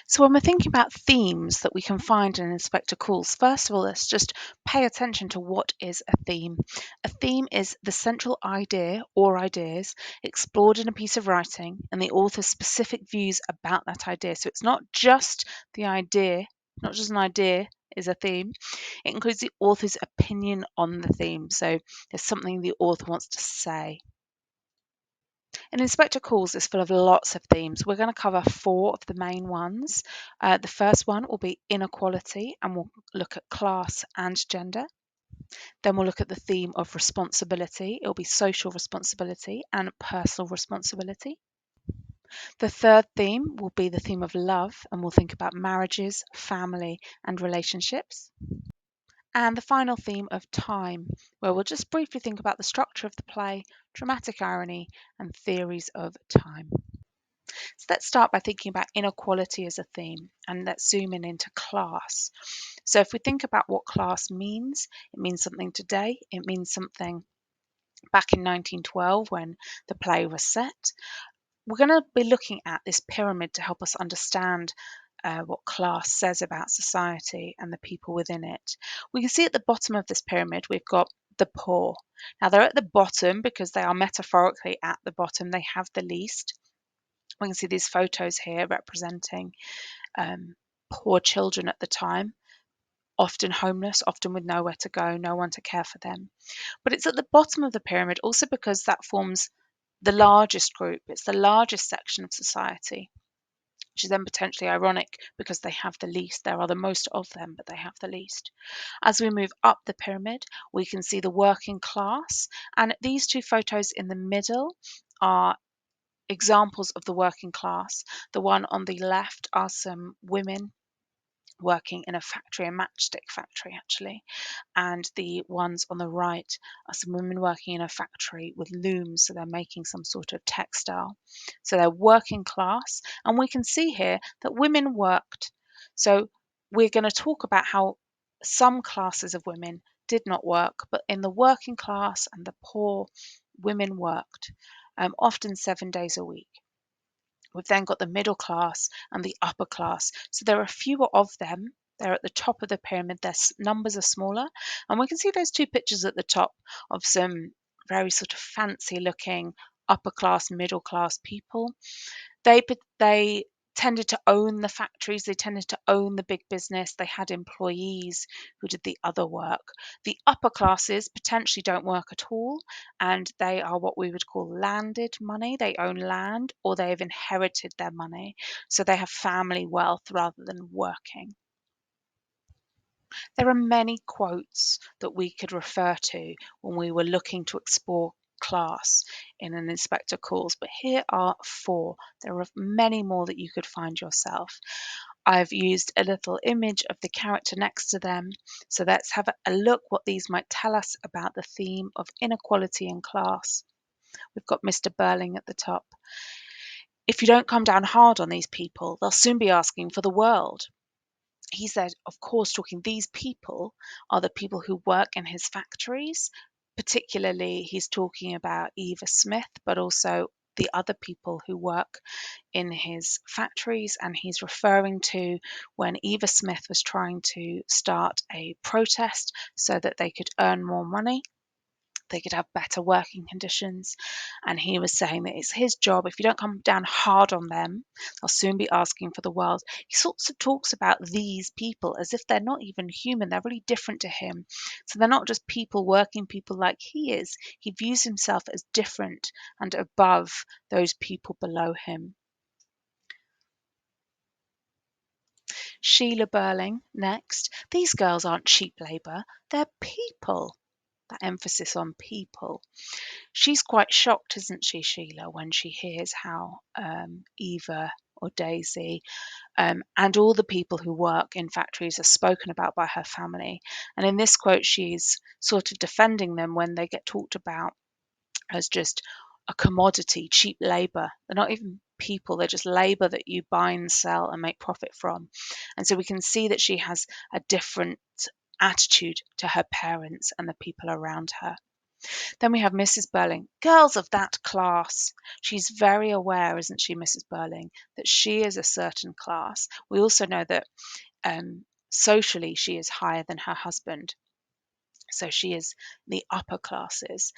So when we're thinking about themes that we can find in Inspector Calls, first of all, let's just pay attention to what is a theme. A theme is the central idea or ideas explored in a piece of writing and the author's specific views about that idea. So it's not just the idea, not just an idea is a theme. It includes the author's opinion on the theme. So there's something the author wants to say. An Inspector Calls is full of lots of themes. We're going to cover 4 of the main ones. The first one will be inequality, and we'll look at class and gender. Then we'll look at the theme of responsibility. It'll be social responsibility and personal responsibility. The third theme will be the theme of love, and we'll think about marriages, family, and relationships. And the final theme of time, where we'll just briefly think about the structure of the play, dramatic irony, and theories of time. So let's start by thinking about inequality as a theme, and let's zoom in into class. So if we think about what class means, it means something today, it means something back in 1912 when the play was set. We're going to be looking at this pyramid to help us understand what class says about society and the people within it. We can see at the bottom of this pyramid we've got the poor. Now they're at the bottom because they are metaphorically at the bottom, they have the least. We can see these photos here representing poor children at the time, often homeless, often with nowhere to go, no one to care for them. But it's at the bottom of the pyramid also because that forms the largest group, it's the largest section of society, which is then potentially ironic because they have the least. There are the most of them, but they have the least. As we move up the pyramid, we can see the working class, and these 2 photos in the middle are examples of the working class. The one on the left are some women working in a factory, a matchstick factory actually, and the ones on the right are some women working in a factory with looms, so they're making some sort of textile. So they're working class, and we can see here that women worked. So we're going to talk about how some classes of women did not work, but in the working class and the poor, women worked, often 7 days a week. We've then got the middle class and the upper class. So there are fewer of them. They're at the top of the pyramid. Their numbers are smaller. And we can see those 2 pictures at the top of some very sort of fancy looking upper class, middle class people. They tended to own the factories, they tended to own the big business, they had employees who did the other work. The upper classes potentially don't work at all, and they are what we would call landed money. They own land or they have inherited their money, so they have family wealth rather than working. There are many quotes that we could refer to when we were looking to explore class in an Inspector Calls, but here are 4. There are many more that you could find yourself. I've used a little image of the character next to them, so let's have a look what these might tell us about the theme of inequality in class. We've got Mr. Burling at the top. If you don't come down hard on these people, they'll soon be asking for the world. He said, of course, talking these people are the people who work in his factories. Particularly, he's talking about Eva Smith, but also the other people who work in his factories. And he's referring to when Eva Smith was trying to start a protest so that they could earn more money, they could have better working conditions. And he was saying that it's his job. If you don't come down hard on them, they'll soon be asking for the world. He sort of talks about these people as if they're not even human. They're really different to him. So they're not just people, working people like he is. He views himself as different and above those people below him. Sheila Burling, next. These girls aren't cheap labour, they're people. That emphasis on people. She's quite shocked, isn't she, Sheila, when she hears how Eva or Daisy and all the people who work in factories are spoken about by her family. And in this quote, she's sort of defending them when they get talked about as just a commodity, cheap labour. They're not even people, they're just labour that you buy and sell and make profit from. And so we can see that she has a different attitude to her parents and the people around her. Then we have Mrs. Burling, girls of that class. She's very aware, isn't she, Mrs. Burling, that she is a certain class. We also know that socially she is higher than her husband. So she is the upper classes.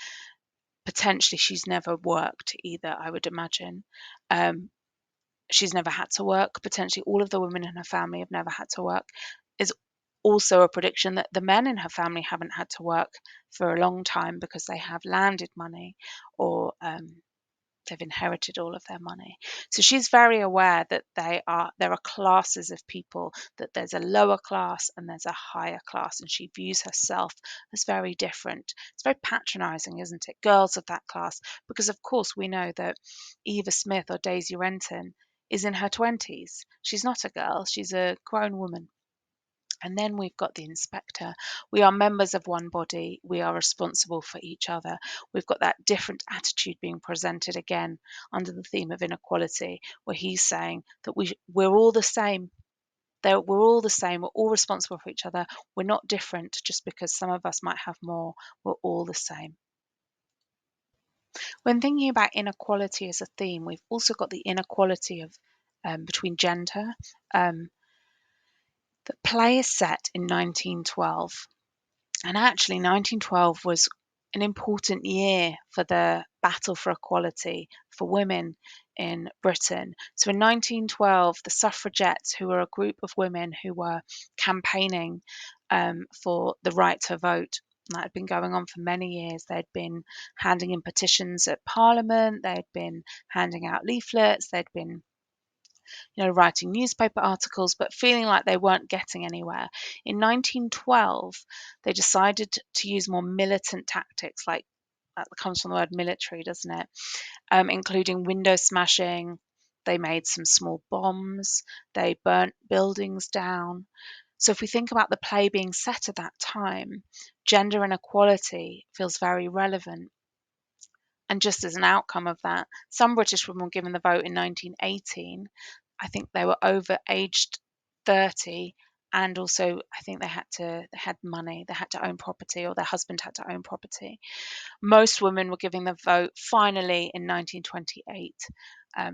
Potentially she's never worked either, I would imagine. She's never had to work. Potentially all of the women in her family have never had to work. Is also a prediction that the men in her family haven't had to work for a long time because they have landed money or they've inherited all of their money. So she's very aware that there are classes of people, that there's a lower class and there's a higher class, and she views herself as very different. It's very patronizing, isn't it? Girls of that class, because of course we know that Eva Smith or Daisy Renton is in her 20s. She's not a girl, she's a grown woman. And then we've got the inspector. We are members of one body. We are responsible for each other. We've got that different attitude being presented again under the theme of inequality, where he's saying that we're all the same. We're all the same. We're all responsible for each other. We're not different just because some of us might have more. We're all the same. When thinking about inequality as a theme, we've also got the inequality of between gender. The play is set in 1912. And actually, 1912 was an important year for the battle for equality for women in Britain. So in 1912, the suffragettes, who were a group of women who were campaigning for the right to vote, that had been going on for many years. They'd been handing in petitions at Parliament, they'd been handing out leaflets, they'd been writing newspaper articles, but feeling like they weren't getting anywhere. In 1912, they decided to use more militant tactics, like that comes from the word military, doesn't it? Including window smashing. They made some small bombs. They burnt buildings down. So if we think about the play being set at that time, gender inequality feels very relevant. And just as an outcome of that, some British women were given the vote in 1918. I think they were over aged 30, and also I think they had money, they had to own property, or their husband had to own property. Most women were giving the vote finally in 1928,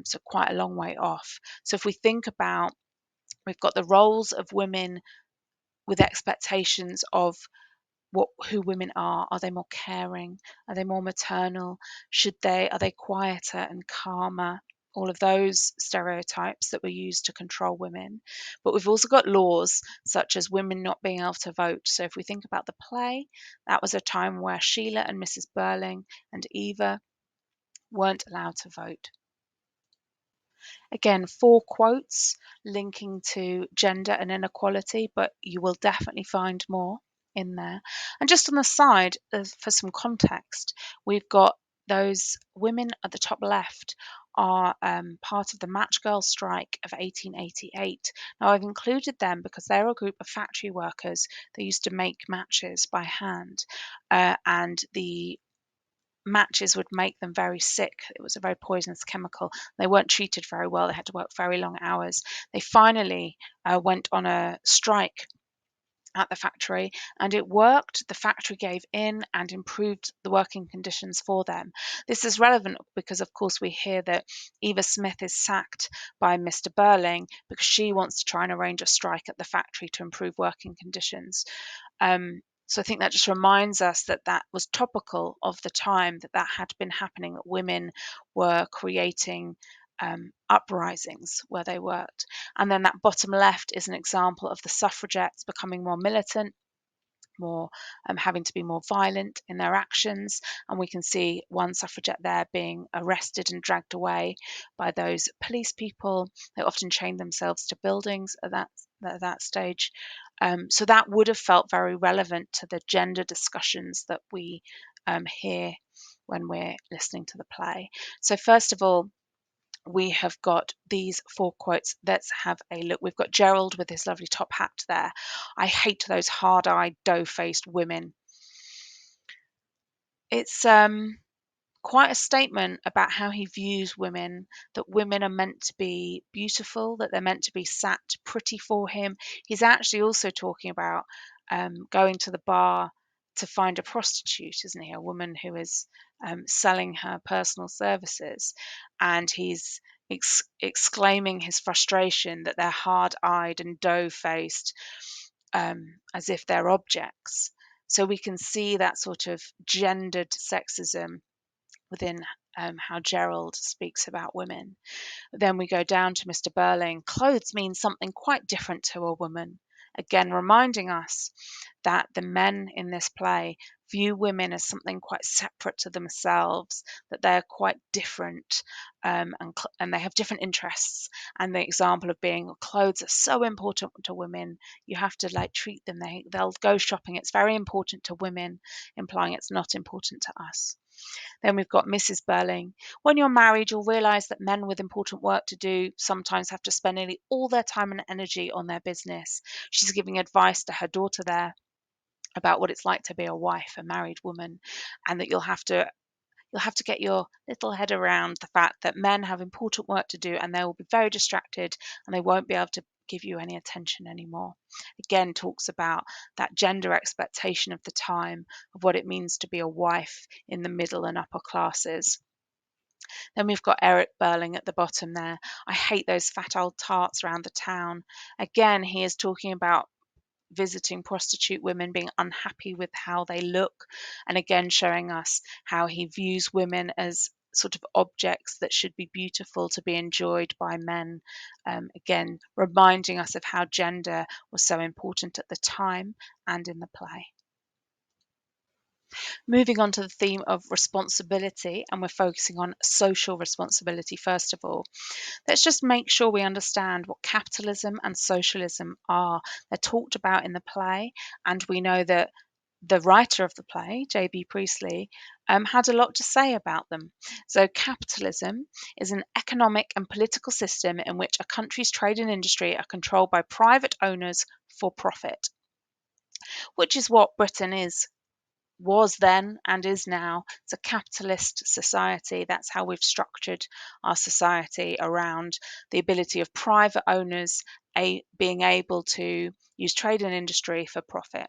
so quite a long way off. So if we think about, we've got the roles of women with expectations of who women are. Are they more caring? Are they more maternal? Are they quieter and calmer? All of those stereotypes that were used to control women. But we've also got laws such as women not being able to vote. So if we think about the play, that was a time where Sheila and Mrs. Burling and Eva weren't allowed to vote. Again, 4 quotes linking to gender and inequality, but you will definitely find more in there. And just on the side, for some context, we've got those women at the top left are part of the Match Girl strike of 1888. Now, I've included them because they're a group of factory workers that used to make matches by hand, and the matches would make them very sick. It was a very poisonous chemical. They weren't treated very well. They had to work very long hours. They finally went on a strike at the factory, and it worked. The factory gave in and improved the working conditions for them. This is relevant because, of course, we hear that Eva Smith is sacked by Mr. Burling because she wants to try and arrange a strike at the factory to improve working conditions. So I think that just reminds us that that was topical of the time, that had been happening, that women were creating uprisings where they worked. And then that bottom left is an example of the suffragettes becoming more militant, more having to be more violent in their actions. And we can see one suffragette there being arrested and dragged away by those police people. They often chained themselves to buildings at that stage. So that would have felt very relevant to the gender discussions that we hear when we're listening to the play. So first of all, we have got these 4 quotes. Let's have a look. We've got Gerald with his lovely top hat there. I hate those hard-eyed, dough-faced women. It's quite a statement about how he views women, that women are meant to be beautiful, that they're meant to be sat pretty for him. He's actually also talking about going to the bar to find a prostitute, isn't he? A woman who is selling her personal services, and he's exclaiming his frustration that they're hard-eyed and dough-faced, as if they're objects. So we can see that sort of gendered sexism within how Gerald speaks about women. Then we go down to Mr. Burling. Clothes mean something quite different to a woman. Again, reminding us that the men in this play view women as something quite separate to themselves, that they're quite different, and they have different interests. And the example of being clothes are so important to women, you have to like treat them. They'll go shopping. It's very important to women, implying it's not important to us. Then we've got Mrs. Burling. When you're married, you'll realise that men with important work to do sometimes have to spend nearly all their time and energy on their business. She's giving advice to her daughter there about what it's like to be a wife, a married woman, and that you'll have to get your little head around the fact that men have important work to do and they will be very distracted and they won't be able to give you any attention anymore. Again, talks about that gender expectation of the time, of what it means to be a wife in the middle and upper classes. Then we've got Eric Burling at the bottom there. I hate those fat old tarts around the town. Again, he is talking about visiting prostitute women, being unhappy with how they look, and again showing us how he views women as sort of objects that should be beautiful to be enjoyed by men. Again, reminding us of how gender was so important at the time and in the play. Moving on to the theme of responsibility, and we're focusing on social responsibility first of all. Let's just make sure we understand what capitalism and socialism are. They're talked about in the play, and we know that the writer of the play, J.B. Priestley, had a lot to say about them. So, capitalism is an economic and political system in which a country's trade and industry are controlled by private owners for profit, which is what Britain was then and is now. It's a capitalist society. That's how we've structured our society around the ability of private owners being able to use trade and industry for profit.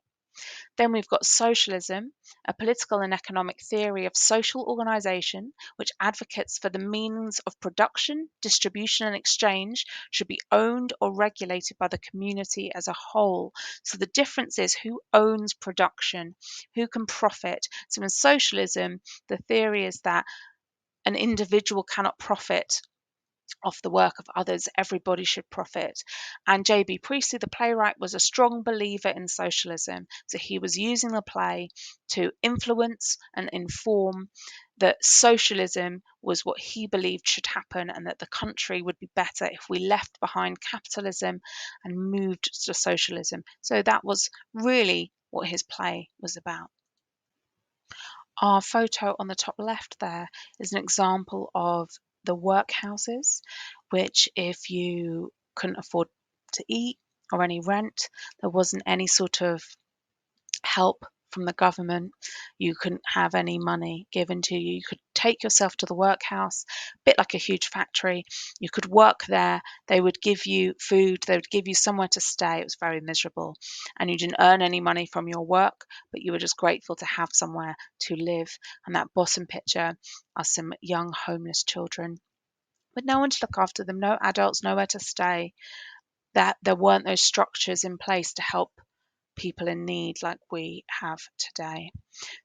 Then we've got socialism, a political and economic theory of social organisation which advocates for the means of production, distribution, and exchange should be owned or regulated by the community as a whole. So the difference is who owns production, who can profit. So in socialism, the theory is that an individual cannot profit off the work of others. Everybody should profit. And J.B. Priestley, the playwright, was a strong believer in socialism. So he was using the play to influence and inform that socialism was what he believed should happen, and that the country would be better if we left behind capitalism and moved to socialism. So that was really what his play was about. Our photo on the top left there is an example of the workhouses, which if you couldn't afford to eat or any rent, there wasn't any sort of help from the government, you couldn't have any money given to you. You could take yourself to the workhouse, a bit like a huge factory. You could work there. They would give you food. They would give you somewhere to stay. It was very miserable. And you didn't earn any money from your work, but you were just grateful to have somewhere to live. And that bottom picture are some young homeless children with no one to look after them, no adults, nowhere to stay. That there weren't those structures in place to help people in need like we have today.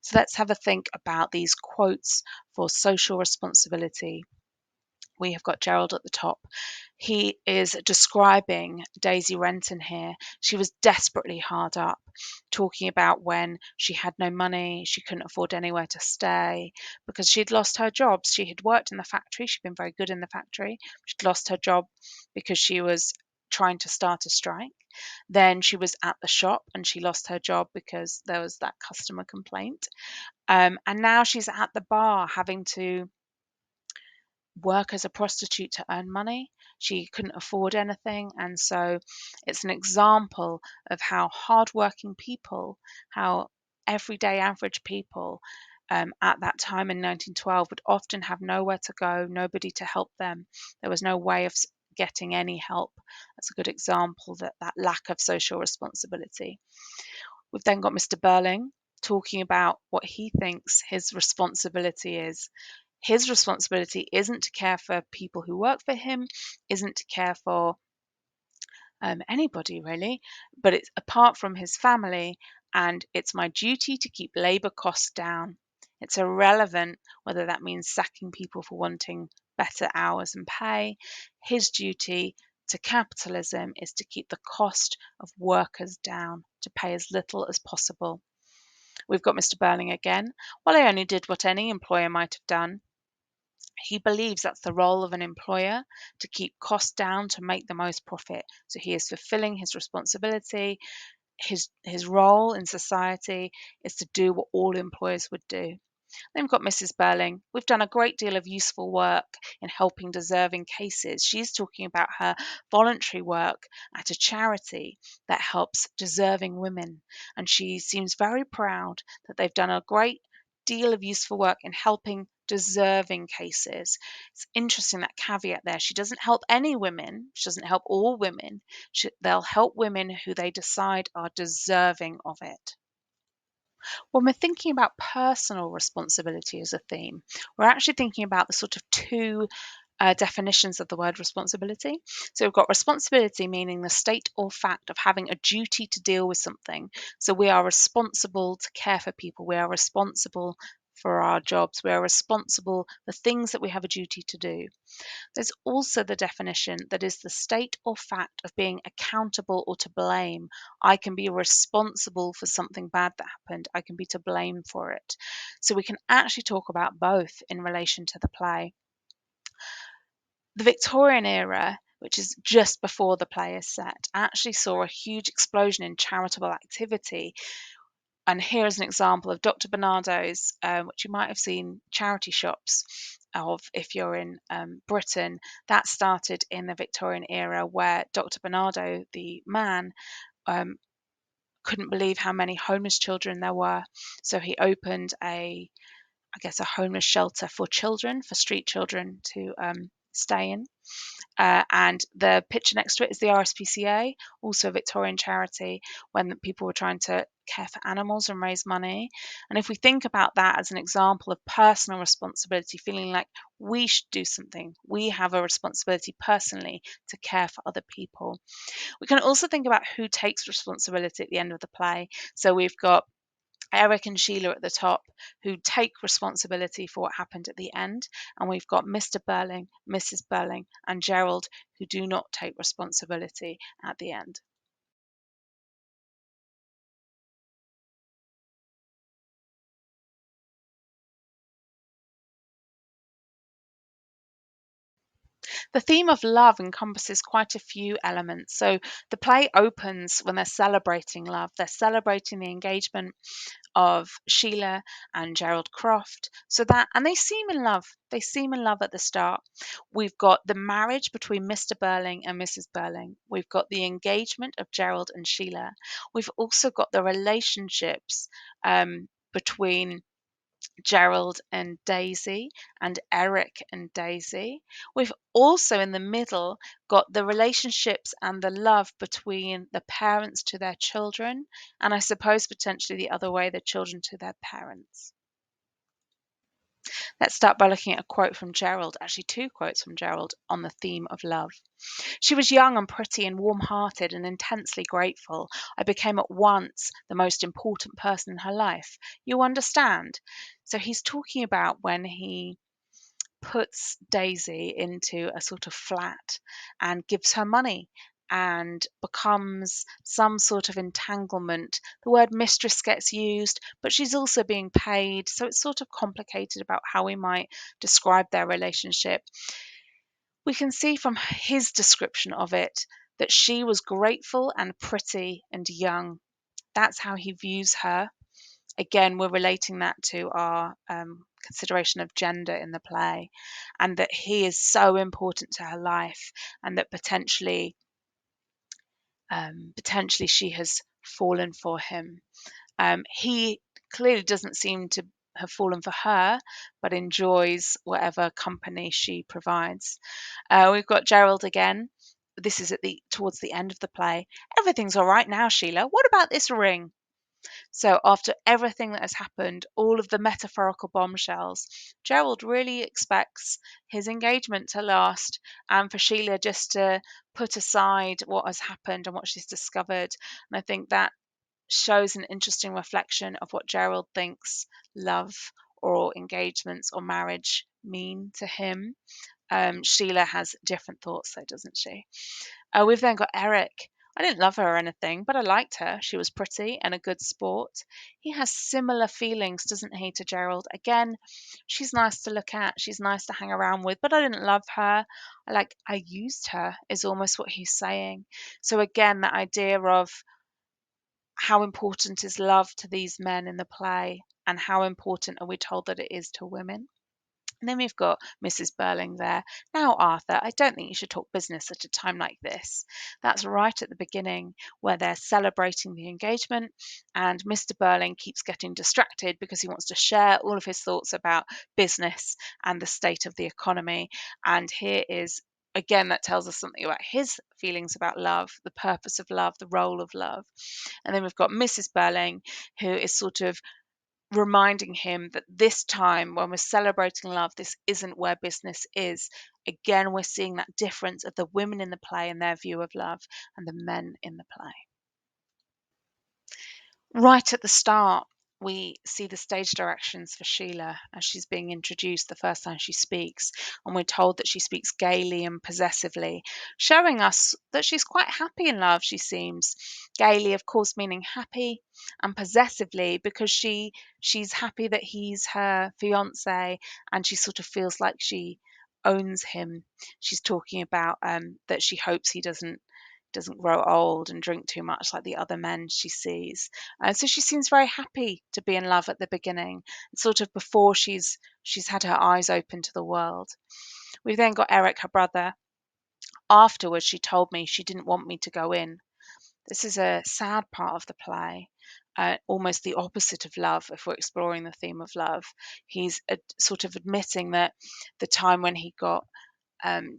So let's have a think about these quotes for social responsibility. We have got Gerald at the top. He is describing Daisy Renton here. She was desperately hard up, talking about when she had no money, she couldn't afford anywhere to stay because she'd lost her job. She had worked in the factory, she'd been very good in the factory. She'd lost her job because she was trying to start a strike. Then she was at the shop and she lost her job because there was that customer complaint. And now she's at the bar having to work as a prostitute to earn money. She couldn't afford anything. And so it's an example of how hardworking people, how everyday average people at that time in 1912 would often have nowhere to go, nobody to help them. There was no way of getting any help. That's a good example that lack of social responsibility. We've then got Mr. Burling. talking about what he thinks his responsibility is. His responsibility isn't to care for people who work for him, isn't to care for anybody really, but it's apart from his family, and it's my duty to keep labour costs down. It's irrelevant whether that means sacking people for wanting better hours and pay. His duty to capitalism is to keep the cost of workers down, to pay as little as possible. We've got Mr. Burling again. Well, I only did what any employer might have done. He believes that's the role of an employer, to keep costs down to make the most profit. So he is fulfilling his responsibility. His role in society is to do what all employers would do. Then we've got Mrs. Burling. We've done a great deal of useful work in helping deserving cases. She's talking about her voluntary work at a charity that helps deserving women. And she seems very proud that they've done a great deal of useful work in helping deserving cases. It's interesting, that caveat there. She doesn't help any women, she doesn't help all women. They'll help women who they decide are deserving of it. When we're thinking about personal responsibility as a theme, we're actually thinking about the sort of two definitions of the word responsibility. So we've got responsibility, meaning the state or fact of having a duty to deal with something. So we are responsible to care for people, we are responsible for our jobs, we are responsible for things that we have a duty to do. There's also the definition that is the state or fact of being accountable or to blame. I can be responsible for something bad that happened. I can be to blame for it. So we can actually talk about both in relation to the play. The Victorian era, which is just before the play is set, actually saw a huge explosion in charitable activity. And here is an example of Dr. Barnardo's, which you might have seen charity shops of if you're in Britain. That started in the Victorian era, where Dr. Barnardo, the man, um, couldn't believe how many homeless children there were. So he opened I guess, a homeless shelter for children, for street children to stay in. And the picture next to it is the RSPCA, also a Victorian charity, when people were trying to care for animals and raise money. And if we think about that as an example of personal responsibility, feeling like we should do something, we have a responsibility personally to care for other people. We can also think about who takes responsibility at the end of the play. So we've got Eric and Sheila at the top, who take responsibility for what happened at the end. And we've got Mr. Burling, Mrs. Burling, and Gerald, who do not take responsibility at the end. The theme of love encompasses quite a few elements. So the play opens when they're celebrating love. They're celebrating the engagement of Sheila and Gerald Croft. So that, and they seem in love. They seem in love at the start. We've got the marriage between Mr. Burling and Mrs. Burling. We've got the engagement of Gerald and Sheila. We've also got the relationships between Gerald and Daisy and Eric and Daisy. We've also in the middle got the relationships and the love between the parents to their children, and I suppose potentially the other way, the children to their parents. Let's start by looking at a quote from Gerald, actually two quotes from Gerald on the theme of love. She was young and pretty and warm-hearted and intensely grateful. I became at once the most important person in her life. You understand? So he's talking about when he puts Daisy into a sort of flat and gives her money and becomes some sort of entanglement. The word mistress gets used, but she's also being paid. So it's sort of complicated about how we might describe their relationship. We can see from his description of it that she was grateful and pretty and young. That's how he views her. Again, we're relating that to our consideration of gender in the play, and that he is so important to her life, and that potentially she has fallen for him. He clearly doesn't seem to have fallen for her, but enjoys whatever company she provides. We've got Gerald again. This is towards the end of the play. Everything's all right now, Sheila. What about this ring? So after everything that has happened, all of the metaphorical bombshells, Gerald really expects his engagement to last and for Sheila just to put aside what has happened and what she's discovered. And I think that shows an interesting reflection of what Gerald thinks love or engagements or marriage mean to him. Sheila has different thoughts, though, doesn't she? We've then got Eric. I didn't love her or anything, but I liked her. She was pretty and a good sport. He has similar feelings, doesn't he, to Gerald? Again, she's nice to look at, she's nice to hang around with, but I didn't love her. I used her, is almost what he's saying. So again, that idea of how important is love to these men in the play, and how important are we told that it is to women? And then we've got Mrs. Burling there. Now, Arthur, I don't think you should talk business at a time like this. That's right at the beginning where they're celebrating the engagement, and Mr. Burling keeps getting distracted because he wants to share all of his thoughts about business and the state of the economy. And here is again, that tells us something about his feelings about love, the purpose of love, the role of love. And then we've got Mrs. Burling, who is sort of reminding him that this time when we're celebrating love, this isn't where business is. Again, we're seeing that difference of the women in the play and their view of love and the men in the play. Right at the start, we see the stage directions for Sheila as she's being introduced the first time she speaks, and we're told that she speaks gaily and possessively, showing us that she's quite happy in love, she seems. Gaily, of course, meaning happy, and possessively because she's happy that he's her fiance, and she sort of feels like she owns him. She's talking about that she hopes he doesn't grow old and drink too much like the other men she sees. So she seems very happy to be in love at the beginning, sort of before she's had her eyes open to the world. We've then got Eric, her brother. Afterwards, she told me she didn't want me to go in. This is a sad part of the play, almost the opposite of love if we're exploring the theme of love. He's sort of admitting that the time when he got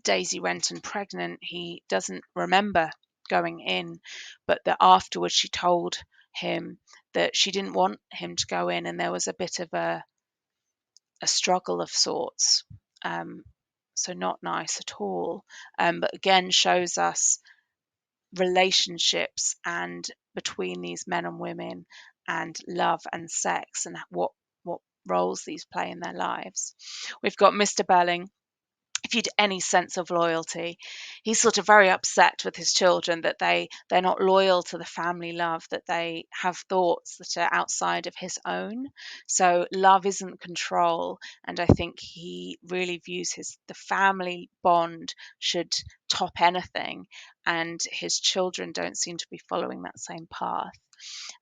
Daisy Renton pregnant, he doesn't remember going in, but that afterwards she told him that she didn't want him to go in, and there was a bit of a struggle of sorts. Um, so not nice at all. But again, shows us relationships and between these men and women, and love and sex, and what roles these play in their lives. We've got Mr. Belling. If you'd any sense of loyalty, he's sort of very upset with his children that they're not loyal to the family love, that they have thoughts that are outside of his own. So love isn't control, and I think he really views the family bond should top anything, and his children don't seem to be following that same path.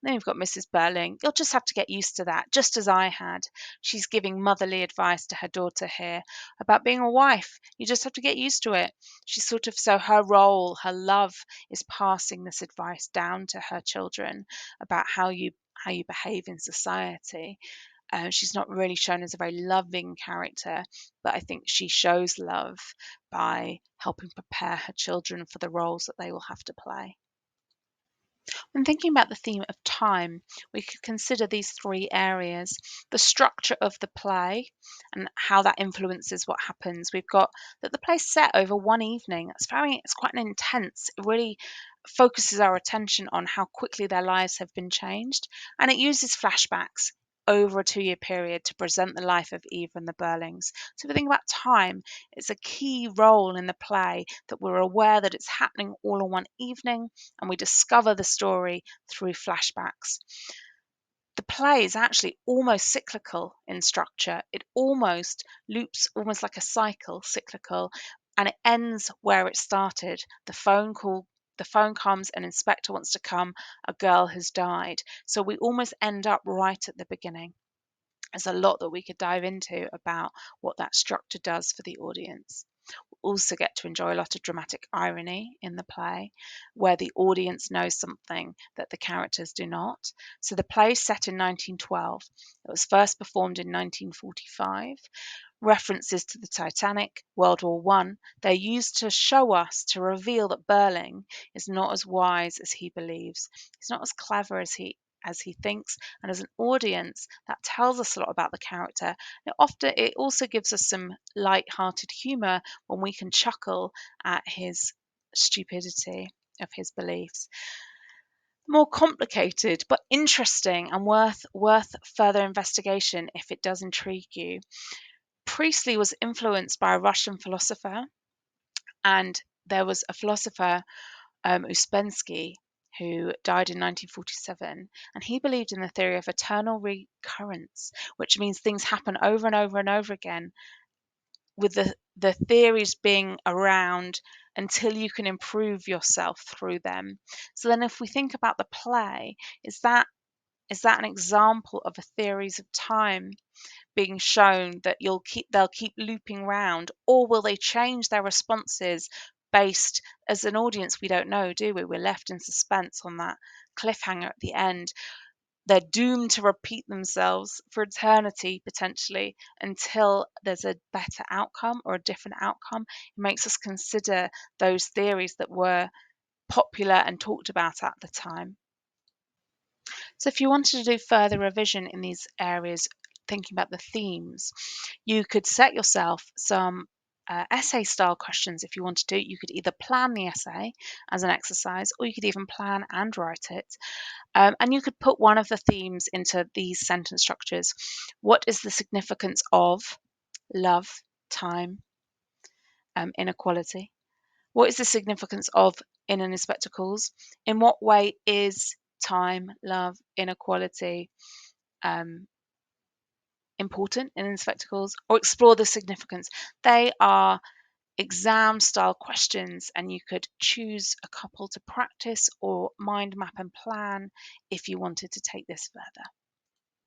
Then you've got Mrs. Burling. You'll just have to get used to that, just as I had. She's giving motherly advice to her daughter here about being a wife. You just have to get used to it. She's sort of, so her role, her love is passing this advice down to her children about how you behave in society. She's not really shown as a very loving character, but I think she shows love by helping prepare her children for the roles that they will have to play. When thinking about the theme of time, we could consider these three areas: the structure of the play and how that influences what happens. We've got that the play's set over one evening. It's quite an intense, it really focuses our attention on how quickly their lives have been changed, and it uses flashbacks over a 2-year period to present the life of Eva and the Burlings. So if we think about time, it's a key role in the play that we're aware that it's happening all in one evening, and we discover the story through flashbacks. The play is actually almost cyclical in structure. It almost loops, almost like a cycle, cyclical, and it ends where it started. The phone comes, an inspector wants to come, a girl has died. So we almost end up right at the beginning. There's a lot that we could dive into about what that structure does for the audience. Also get to enjoy a lot of dramatic irony in the play, where the audience knows something that the characters do not. So the play is set in 1912. It was first performed in 1945. References to the Titanic, World War One, they're used to show us, to reveal that Burling is not as wise as he believes. He's not as clever as he as he thinks, and as an audience, that tells us a lot about the character. It also gives us some light-hearted humour when we can chuckle at his stupidity of his beliefs. More complicated but interesting and worth further investigation if it does intrigue you. Priestley was influenced by a Russian philosopher, and there was a philosopher, Uspensky, who died in 1947, and he believed in the theory of eternal recurrence, which means things happen over and over and over again, with the theories being around until you can improve yourself through them. So then if we think about the play, is that an example of a theories of time being shown that they'll keep looping round, or will they change their responses based, as an audience we don't know, do we? We're left in suspense on that cliffhanger at the end. They're doomed to repeat themselves for eternity potentially until there's a better outcome or a different outcome. It makes us consider those theories that were popular and talked about at the time. So if you wanted to do further revision in these areas, thinking about the themes, you could set yourself some essay style questions if you wanted to. You could either plan the essay as an exercise, or you could even plan and write it. And you could put one of the themes into these sentence structures. What is the significance of love, time, inequality? What is the significance of in and spectacles? In what way is time, love, inequality important in spectacles? Or explore the significance. They are exam style questions, and you could choose a couple to practice or mind map and plan if you wanted to take this further.